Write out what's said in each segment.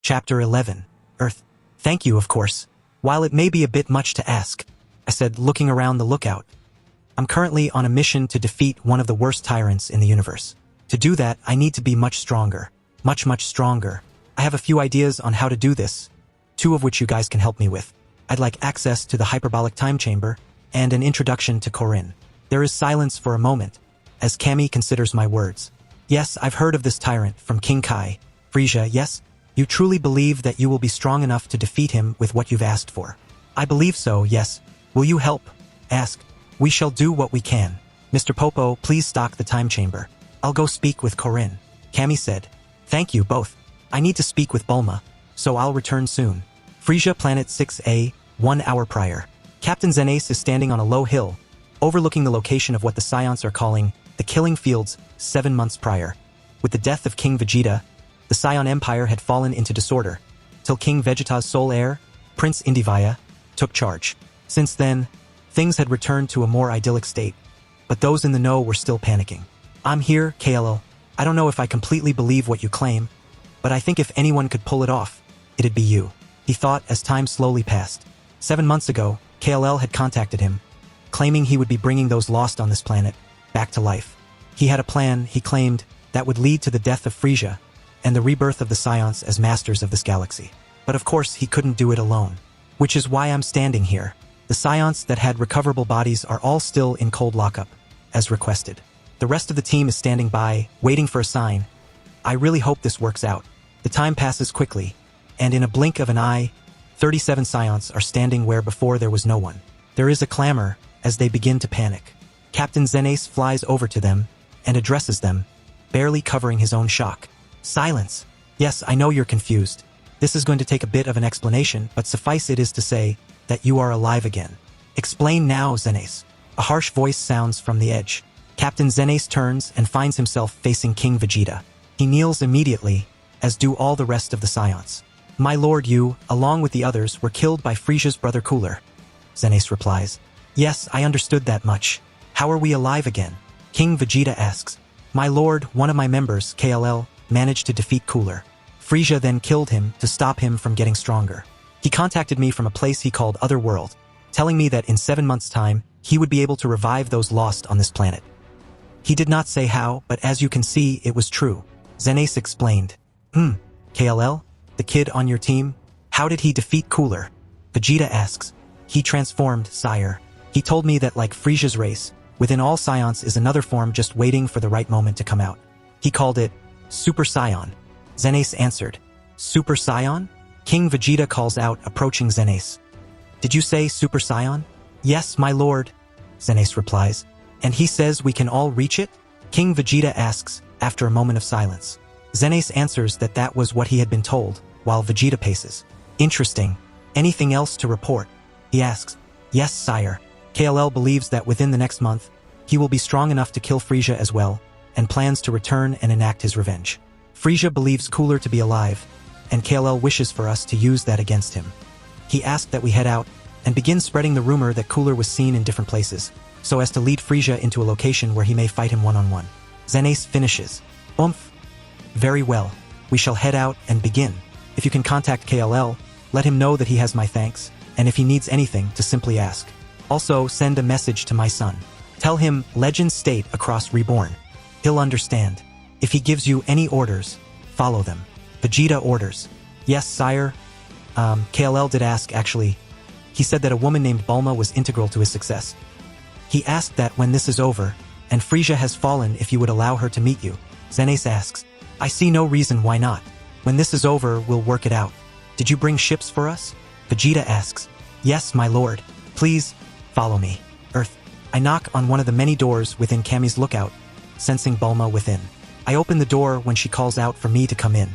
Chapter 11. Earth. Thank you, of course. While it may be a bit much to ask, I said, looking around the lookout. I'm currently on a mission to defeat one of the worst tyrants in the universe. To do that, I need to be much stronger. Much stronger. I have a few ideas on how to do this, 2 of which you guys can help me with. I'd like access to the hyperbolic time chamber and an introduction to Corinne. There is silence for a moment, as Cammy considers my words. Yes, I've heard of this tyrant from King Kai. Frisia, yes? You truly believe that you will be strong enough to defeat him with what you've asked for? I believe so, yes. Will you help? Ask. We shall do what we can. Mr. Popo, please stock the time chamber. I'll go speak with Corinne. Cammy said. Thank you both. I need to speak with Bulma, so I'll return soon. Frisia, Planet 6A, 1 hour prior. Captain Xenace is standing on a low hill, overlooking the location of what the Scions are calling the Killing Fields 7 months prior. With the death of King Vegeta, the Scion Empire had fallen into disorder, till King Vegeta's sole heir, Prince Indivaya, took charge. Since then, things had returned to a more idyllic state, but those in the know were still panicking. I'm here, KLL. I don't know if I completely believe what you claim, but I think if anyone could pull it off, it'd be you, he thought as time slowly passed. 7 months ago, KLL had contacted him, claiming he would be bringing those lost on this planet back to life. He had a plan, he claimed, that would lead to the death of Frisia and the rebirth of the Scions as masters of this galaxy. But of course, he couldn't do it alone. Which is why I'm standing here. The Scions that had recoverable bodies are all still in cold lockup, as requested. The rest of the team is standing by, waiting for a sign. I really hope this works out. The time passes quickly, and in a blink of an eye, 37 Scions are standing where before there was no one. There is a clamor as they begin to panic. Captain Xenace flies over to them and addresses them, barely covering his own shock. Silence. Yes, I know you're confused. This is going to take a bit of an explanation, but suffice it is to say that you are alive again. Explain now, Xenace. A harsh voice sounds from the edge. Captain Xenace turns and finds himself facing King Vegeta. He kneels immediately, as do all the rest of the Scions. My lord, you, along with the others, were killed by Frisia's brother Cooler. Xenace replies. Yes, I understood that much. How are we alive again? King Vegeta asks. My lord, one of my members, KLL, managed to defeat Cooler. Frisia then killed him to stop him from getting stronger. He contacted me from a place he called Otherworld, telling me that in 7 months' time, he would be able to revive those lost on this planet. He did not say how, but as you can see, it was true. Xenace explained. KLL? The kid on your team? How did he defeat Cooler? Vegeta asks. He transformed, sire. He told me that like Frisia's race, within all Scions is another form just waiting for the right moment to come out. He called it Super Scion. Xenace answered. Super Scion? King Vegeta calls out, approaching Xenace. Did you say Super Scion? Yes, my lord, Xenace replies. And he says we can all reach it? King Vegeta asks, after a moment of silence. Xenace answers that that was what he had been told, while Vegeta paces. Interesting. Anything else to report? He asks. Yes, sire. KLL believes that within the next month, he will be strong enough to kill Frisia as well, and plans to return and enact his revenge. Frisia believes Cooler to be alive, and KLL wishes for us to use that against him. He asked that we head out and begin spreading the rumor that Cooler was seen in different places, so as to lead Frisia into a location where he may fight him one-on-one. Xenace finishes. Oomph. Very well. We shall head out and begin. If you can contact KLL, let him know that he has my thanks, and if he needs anything, to simply ask. Also, send a message to my son. Tell him, Legends state across Reborn. He'll understand. If he gives you any orders, follow them. Vegeta orders. Yes, sire. KLL did ask, actually. He said that a woman named Bulma was integral to his success. He asked that when this is over, and Frisia has fallen, if you would allow her to meet you. Xenace asks. I see no reason why not. When this is over, we'll work it out. Did you bring ships for us? Vegeta asks. Yes, my lord. Please, follow me. Earth. I knock on one of the many doors within Cammy's lookout, sensing Bulma within. I open the door when she calls out for me to come in.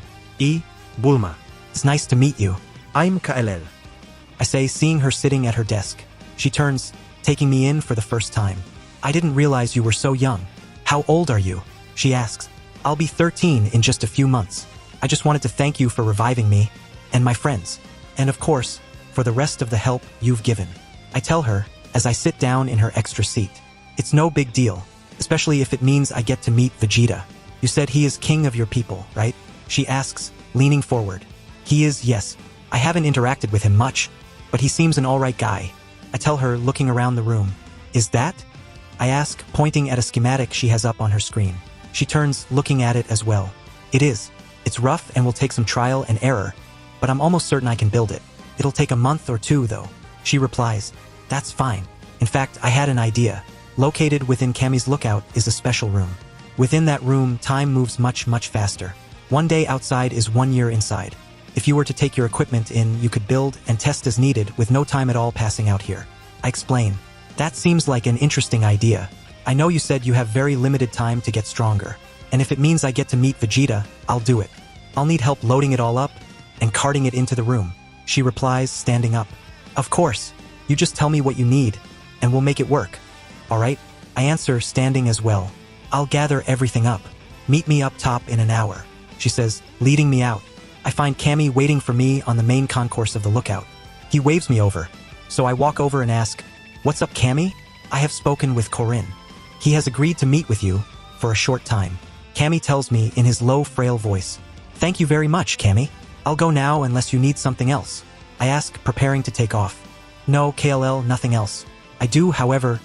Bulma. It's nice to meet you. I'm KLL. I say, seeing her sitting at her desk. She turns, taking me in for the first time. I didn't realize you were so young. How old are you? She asks. I'll be 13 in just a few months. I just wanted to thank you for reviving me, and my friends, and of course, for the rest of the help you've given. I tell her, as I sit down in her extra seat. It's no big deal, especially if it means I get to meet Vegeta. You said he is king of your people, right? She asks, leaning forward. He is, yes. I haven't interacted with him much, but he seems an alright guy. I tell her, looking around the room. Is that? I ask, pointing at a schematic she has up on her screen. She turns, looking at it as well. It is. It's rough and will take some trial and error, but I'm almost certain I can build it. It'll take a month or two, though. She replies, that's fine. In fact, I had an idea. Located within Cammy's lookout is a special room. Within that room, time moves much, much faster. 1 day outside is 1 year inside. If you were to take your equipment in, you could build and test as needed with no time at all passing out here. I explain. That seems like an interesting idea. I know you said you have very limited time to get stronger, and if it means I get to meet Vegeta, I'll do it. I'll need help loading it all up and carting it into the room. She replies, standing up. Of course. You just tell me what you need, and we'll make it work. Alright? I answer, standing as well. I'll gather everything up. Meet me up top in an hour, she says, leading me out. I find Cammy waiting for me on the main concourse of the lookout. He waves me over, so I walk over and ask, what's up, Cammy? I have spoken with Corinne. He has agreed to meet with you for a short time. Cammy tells me in his low, frail voice. Thank you very much, Cammy. I'll go now unless you need something else. I ask, preparing to take off. No, KLL, nothing else. I do, however,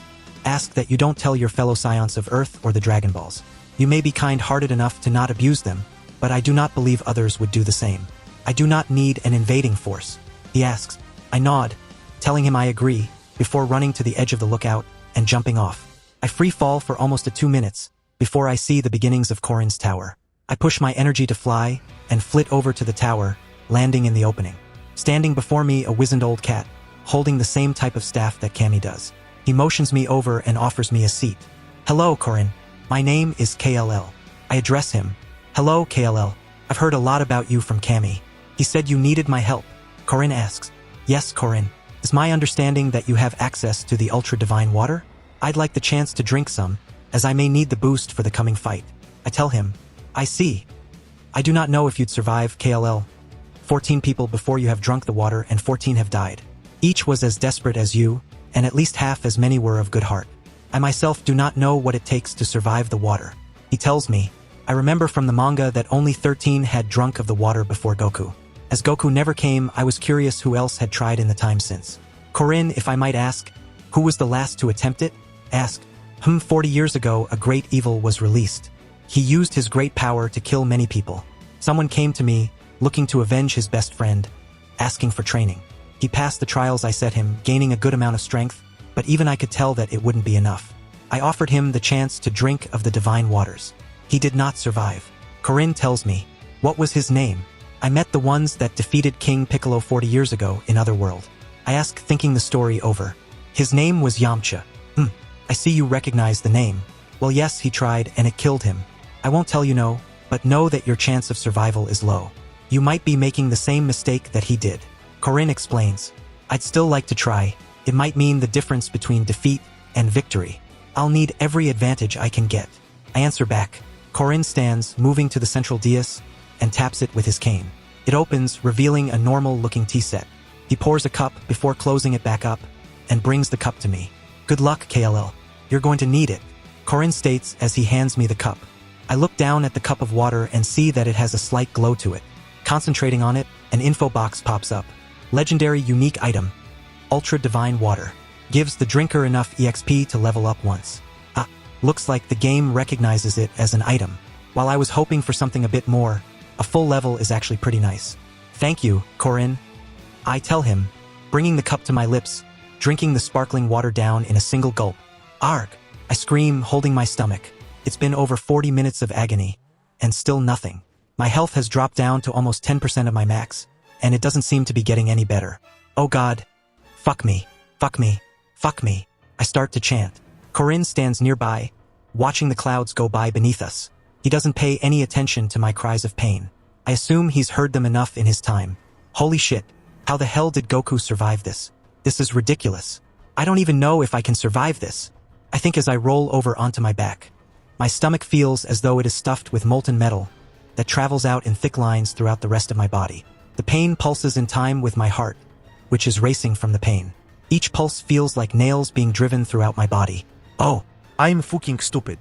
ask that you don't tell your fellow Scions of Earth or the Dragonballs. You may be kind-hearted enough to not abuse them, but I do not believe others would do the same. I do not need an invading force. He asks. I nod, telling him I agree, before running to the edge of the lookout and jumping off. I free fall for almost 2 minutes before I see the beginnings of Corinne's tower. I push my energy to fly and flit over to the tower, landing in the opening. Standing before me, a wizened old cat, holding the same type of staff that Cammy does. He motions me over and offers me a seat. Hello, Corinne. My name is KLL. I address him. Hello, KLL. I've heard a lot about you from Cammy. He said you needed my help. Corinne asks. Yes, Corinne. Is my understanding that you have access to the ultra-divine water? I'd like the chance to drink some, as I may need the boost for the coming fight. I tell him. I see. I do not know if you'd survive, KLL. 14 people before you have drunk the water and 14 have died. Each was as desperate as you, and at least half as many were of good heart. I myself do not know what it takes to survive the water. He tells me. I remember from the manga that only 13 had drunk of the water before Goku. As Goku never came, I was curious who else had tried in the time since. Corinne, if I might ask, who was the last to attempt it? Ask. 40 years ago, a great evil was released. He used his great power to kill many people. Someone came to me, looking to avenge his best friend, asking for training. He passed the trials I set him, gaining a good amount of strength, but even I could tell that it wouldn't be enough. I offered him the chance to drink of the divine waters. He did not survive. Corinne tells me. What was his name? I met the ones that defeated King Piccolo 40 years ago in Otherworld. I ask, thinking the story over. His name was Yamcha. I see you recognize the name. Well, yes, he tried and it killed him. I won't tell you no, but know that your chance of survival is low. You might be making the same mistake that he did. Corinne explains. I'd still like to try. It might mean the difference between defeat and victory. I'll need every advantage I can get. I answer back. Corinne stands, moving to the central dais, and taps it with his cane. It opens, revealing a normal-looking tea set. He pours a cup before closing it back up, and brings the cup to me. Good luck, KLL. You're going to need it, Corinne states as he hands me the cup. I look down at the cup of water and see that it has a slight glow to it. Concentrating on it, an info box pops up. Legendary unique item. Ultra Divine Water. Gives the drinker enough EXP to level up once. Looks like the game recognizes it as an item. While I was hoping for something a bit more, a full level is actually pretty nice. Thank you, Corinne. I tell him, bringing the cup to my lips, drinking the sparkling water down in a single gulp. Arg! I scream, holding my stomach. It's been over 40 minutes of agony, and still nothing. My health has dropped down to almost 10% of my max, and it doesn't seem to be getting any better. Oh God. Fuck me. Fuck me. Fuck me. I start to chant. Corinne stands nearby, watching the clouds go by beneath us. He doesn't pay any attention to my cries of pain. I assume he's heard them enough in his time. Holy shit. How the hell did Goku survive this? This is ridiculous. I don't even know if I can survive this. I think as I roll over onto my back. My stomach feels as though it is stuffed with molten metal that travels out in thick lines throughout the rest of my body. The pain pulses in time with my heart, which is racing from the pain. Each pulse feels like nails being driven throughout my body. Oh, I'm fucking stupid.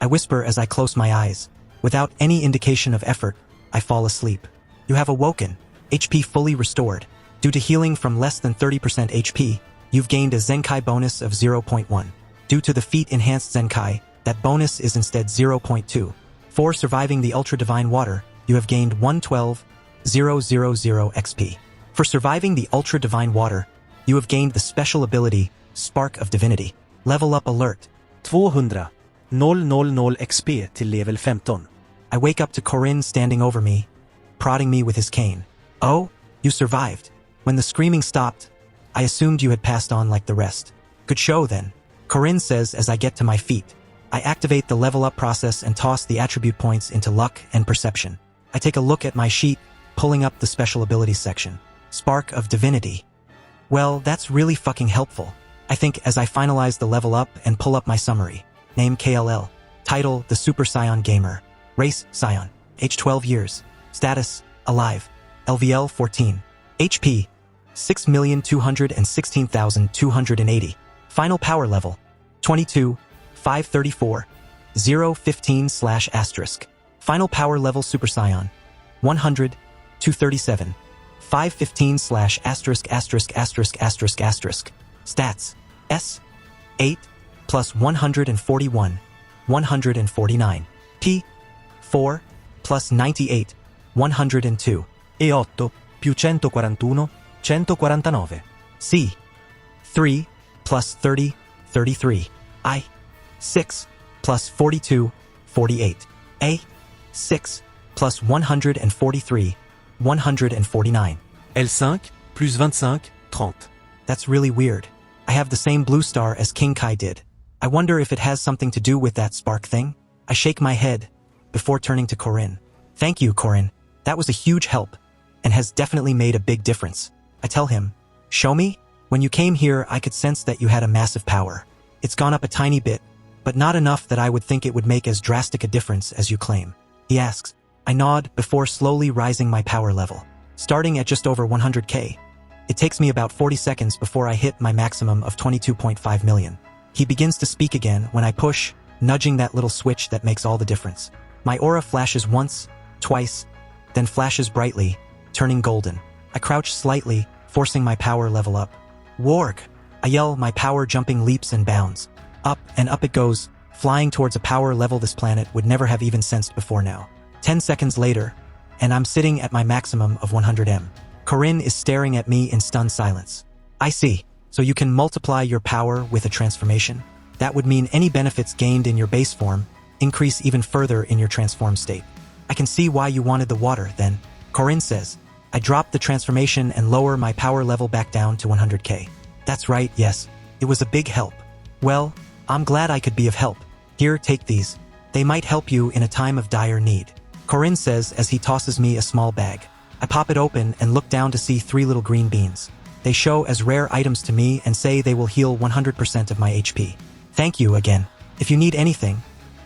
I whisper as I close my eyes. Without any indication of effort, I fall asleep. You have awoken. HP fully restored. Due to healing from less than 30% HP, you've gained a Zenkai bonus of 0.1. Due to the feat Enhanced Zenkai, that bonus is instead 0.2. For surviving the Ultra Divine Water, you have gained 112,000 XP. For surviving the Ultra Divine Water, you have gained the special ability, Spark of Divinity. Level Up Alert. 200 XP till level 15. I wake up to Corinne standing over me, prodding me with his cane. Oh, you survived. When the screaming stopped, I assumed you had passed on like the rest. Good show then. Corinne says as I get to my feet. I activate the level up process and toss the attribute points into luck and perception. I take a look at my sheet, pulling up the special abilities section. Spark of Divinity. Well, that's really fucking helpful. I think as I finalize the level up and pull up my summary. Name KLL. Title The Super Scion Gamer. Race Scion. Age 12 years. Status Alive. LVL 14. HP 6,216,280. Final power level 22, 534, 015/*. Final power level Super Scion 100, 237, 515/*********. Stats S 8 plus 141, 149. P 4 plus 98, 102. E 8 più 141, 149. C 3 plus 30, 33. I 6 plus 42, 48. A 6 plus 143, 149. L5 plus 25, 30. That's really weird. I have the same blue star as King Kai did. I wonder if it has something to do with that spark thing? I shake my head before turning to Corinne. Thank you, Corinne. That was a huge help and has definitely made a big difference. I tell him, show me? When you came here, I could sense that you had a massive power. It's gone up a tiny bit, but not enough that I would think it would make as drastic a difference as you claim. He asks. I nod before slowly rising my power level. Starting at just over 100k. It takes me about 40 seconds before I hit my maximum of 22.5 million. He begins to speak again when I push, nudging that little switch that makes all the difference. My aura flashes once, twice, then flashes brightly, turning golden. I crouch slightly, forcing my power level up. Warg! I yell, my power jumping leaps and bounds. Up and up it goes, flying towards a power level this planet would never have even sensed before now. 10 seconds later, and I'm sitting at my maximum of 100m. Corinne is staring at me in stunned silence. I see. So you can multiply your power with a transformation? That would mean any benefits gained in your base form increase even further in your transformed state. I can see why you wanted the water, then. Corinne says. I drop the transformation and lower my power level back down to 100k. That's right, yes. It was a big help. Well, I'm glad I could be of help. Here, take these. They might help you in a time of dire need. Corinne says as he tosses me a small bag. I pop it open and look down to see 3 little green beans. They show as rare items to me and say they will heal 100% of my HP. Thank you again. If you need anything,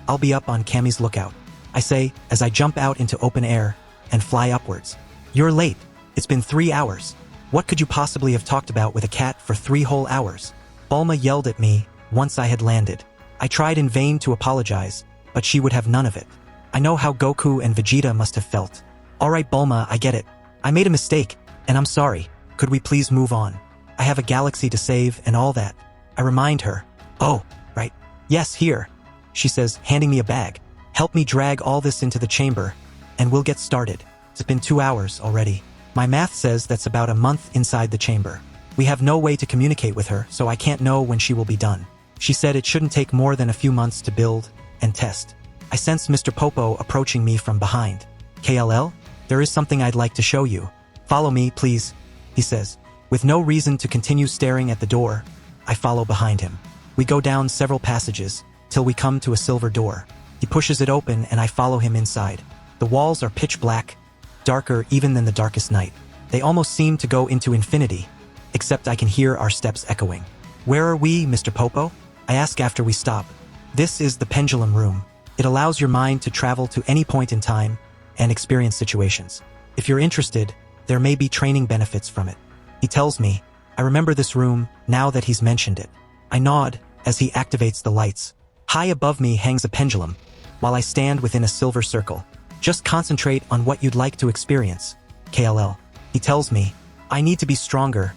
I'll be up on Cammy's lookout. I say as I jump out into open air and fly upwards. You're late. It's been 3 hours. What could you possibly have talked about with a cat for 3 whole hours? Bulma yelled at me once I had landed. I tried in vain to apologize, but she would have none of it. I know how Goku and Vegeta must have felt. Alright Bulma, I get it. I made a mistake, and I'm sorry. Could we please move on? I have a galaxy to save and all that. I remind her. Oh, right. Yes, here. She says, handing me a bag. Help me drag all this into the chamber, and we'll get started. It's been 2 hours already. My math says that's about a month inside the chamber. We have no way to communicate with her, so I can't know when she will be done. She said it shouldn't take more than a few months to build and test. I sense Mr. Popo approaching me from behind. KLL, there is something I'd like to show you. Follow me, please, he says. With no reason to continue staring at the door, I follow behind him. We go down several passages, till we come to a silver door. He pushes it open and I follow him inside. The walls are pitch black, darker even than the darkest night. They almost seem to go into infinity, except I can hear our steps echoing. Where are we, Mr. Popo? I ask after we stop. This is the pendulum room. It allows your mind to travel to any point in time and experience situations. If you're interested, there may be training benefits from it. He tells me. I remember this room now that he's mentioned it. I nod as he activates the lights. High above me hangs a pendulum, while I stand within a silver circle. Just concentrate on what you'd like to experience. KLL. He tells me, I need to be stronger.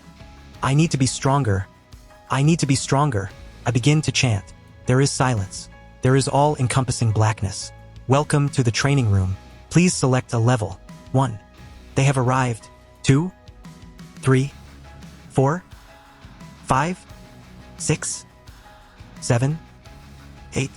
I need to be stronger. I need to be stronger. I begin to chant. There is silence. There is all-encompassing blackness. Welcome to the training room. Please select a level. 1. They have arrived. 2, 3, 4, 5, 6, 7, 8.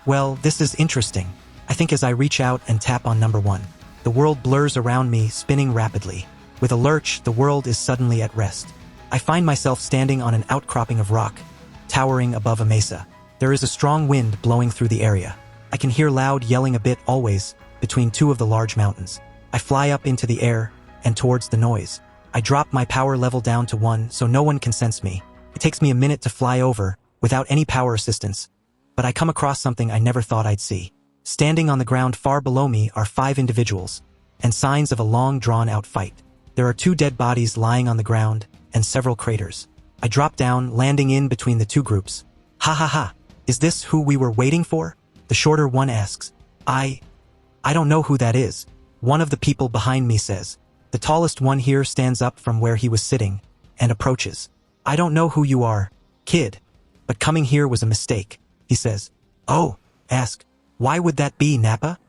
Well, this is interesting. I think as I reach out and tap on number 1, the world blurs around me, spinning rapidly. With a lurch, the world is suddenly at rest. I find myself standing on an outcropping of rock, towering above a mesa. There is a strong wind blowing through the area. I can hear loud yelling a bit always between two of the large mountains. I fly up into the air and towards the noise. I drop my power level down to 1 so no one can sense me. It takes me a minute to fly over without any power assistance, but I come across something I never thought I'd see. Standing on the ground far below me are 5 individuals, and signs of a long drawn-out fight. There are 2 dead bodies lying on the ground and several craters. I drop down, landing in between the 2 groups. Ha ha ha, is this who we were waiting for? The shorter one asks. I don't know who that is. One of the people behind me says. The tallest one here stands up from where he was sitting and approaches. I don't know who you are, kid, but coming here was a mistake, he says. Oh, ask. Why would that be, Nappa?